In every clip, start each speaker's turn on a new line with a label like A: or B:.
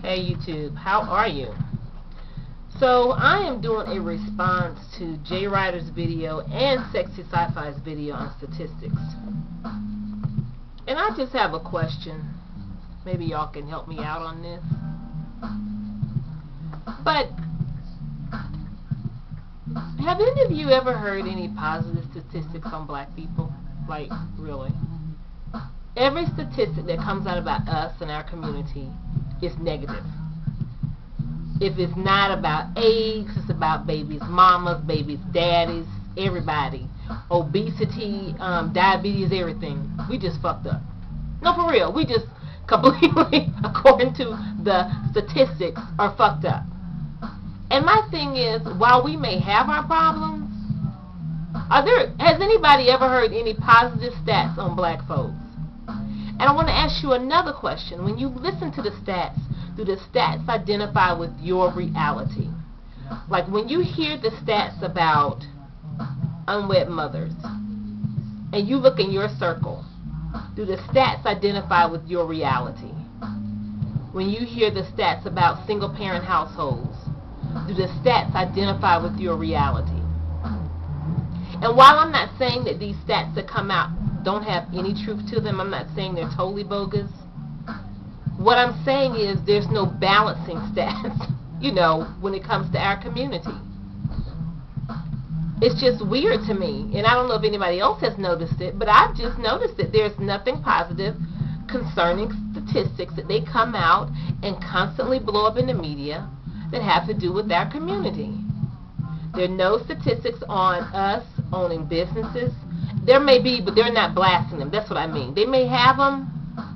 A: Hey YouTube, how are you? So I am doing a response to Jay Ryder's video and Sexy Sci-Fi's video on statistics. And I just have a question. Maybe y'all can help me out on this. But have any of you ever heard any positive statistics on black people? Like, really? Every statistic that comes out about us and our community is negative. If it's not about AIDS, it's about babies' mamas, babies' daddies, everybody. Obesity, diabetes, everything. We just fucked up. No, for real. We just completely, according to the statistics, are fucked up. And my thing is, while we may have our problems, has anybody ever heard any positive stats on black folks? And I want to ask you another question. When you listen to the stats, do the stats identify with your reality? Like when you hear the stats about unwed mothers, and you look in your circle, do the stats identify with your reality? When you hear the stats about single-parent households, do the stats identify with your reality? And while I'm not saying that these stats that come out don't have any truth to them, I'm not saying they're totally bogus. What I'm saying is there's no balancing stats, when it comes to our community. It's just weird to me, and I don't know if anybody else has noticed it, but I've just noticed that there's nothing positive concerning statistics that they come out and constantly blow up in the media that have to do with our community. There are no statistics on us owning businesses. There may be, but they're not blasting them. That's what I mean. They may have them,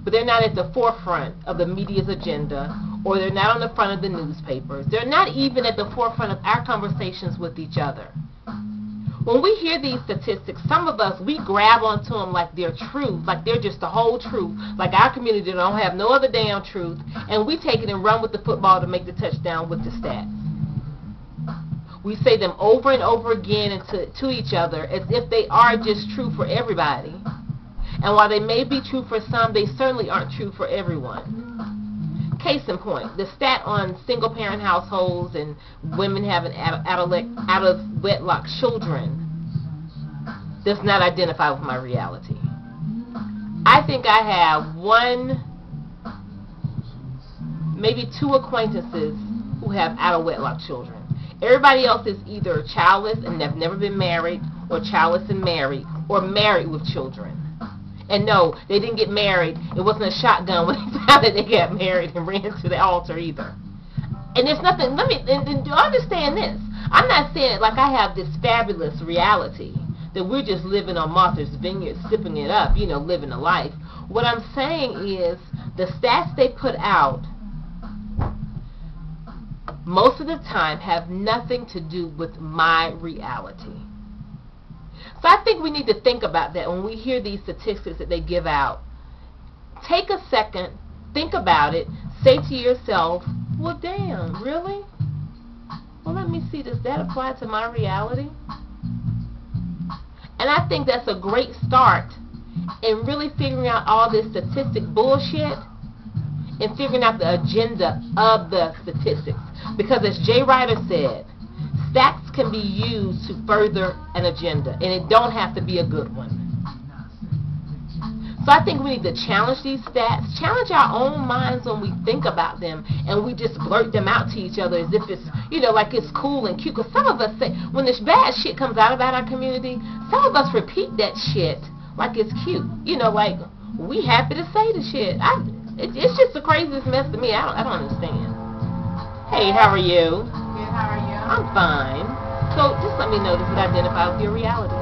A: but they're not at the forefront of the media's agenda, or they're not on the front of the newspapers. They're not even at the forefront of our conversations with each other. When we hear these statistics, some of us, we grab onto them like they're truth, like they're just the whole truth, like our community don't have no other damn truth, and we take it and run with the football to make the touchdown with the stats. We say them over and over again and to each other as if they are just true for everybody. And while they may be true for some, they certainly aren't true for everyone. Case in point, the stat on single-parent households and women having out-of-wedlock children does not identify with my reality. I think I have one, maybe two acquaintances who have out-of-wedlock children. Everybody else is either childless and have never been married, or childless and married, or married with children. And no, they didn't get married. It wasn't a shotgun when they found that they got married and ran to the altar either. And there's nothing, and understand this. I'm not saying it like I have this fabulous reality that we're just living on Martha's Vineyard, sipping it up, living a life. What I'm saying is the stats they put out most of the time have nothing to do with my reality. So I think we need to think about that when we hear these statistics that they give out. Take a second, think about it, say to yourself, well damn, really? Well, let me see, does that apply to my reality? And I think that's a great start in really figuring out all this statistic bullshit and figuring out the agenda of the statistics. Because as Jay Ryder said, stats can be used to further an agenda, and it don't have to be a good one. So I think we need to challenge these stats, challenge our own minds when we think about them, and we just blurt them out to each other as if it's, like it's cool and cute. Because some of us say, when this bad shit comes out about our community, some of us repeat that shit like it's cute. Like, we happy to say the shit. It's just the craziest mess to me. I don't understand. Hey, how are you?
B: Good, how are you?
A: I'm fine. So just let me know, does it identify with your reality?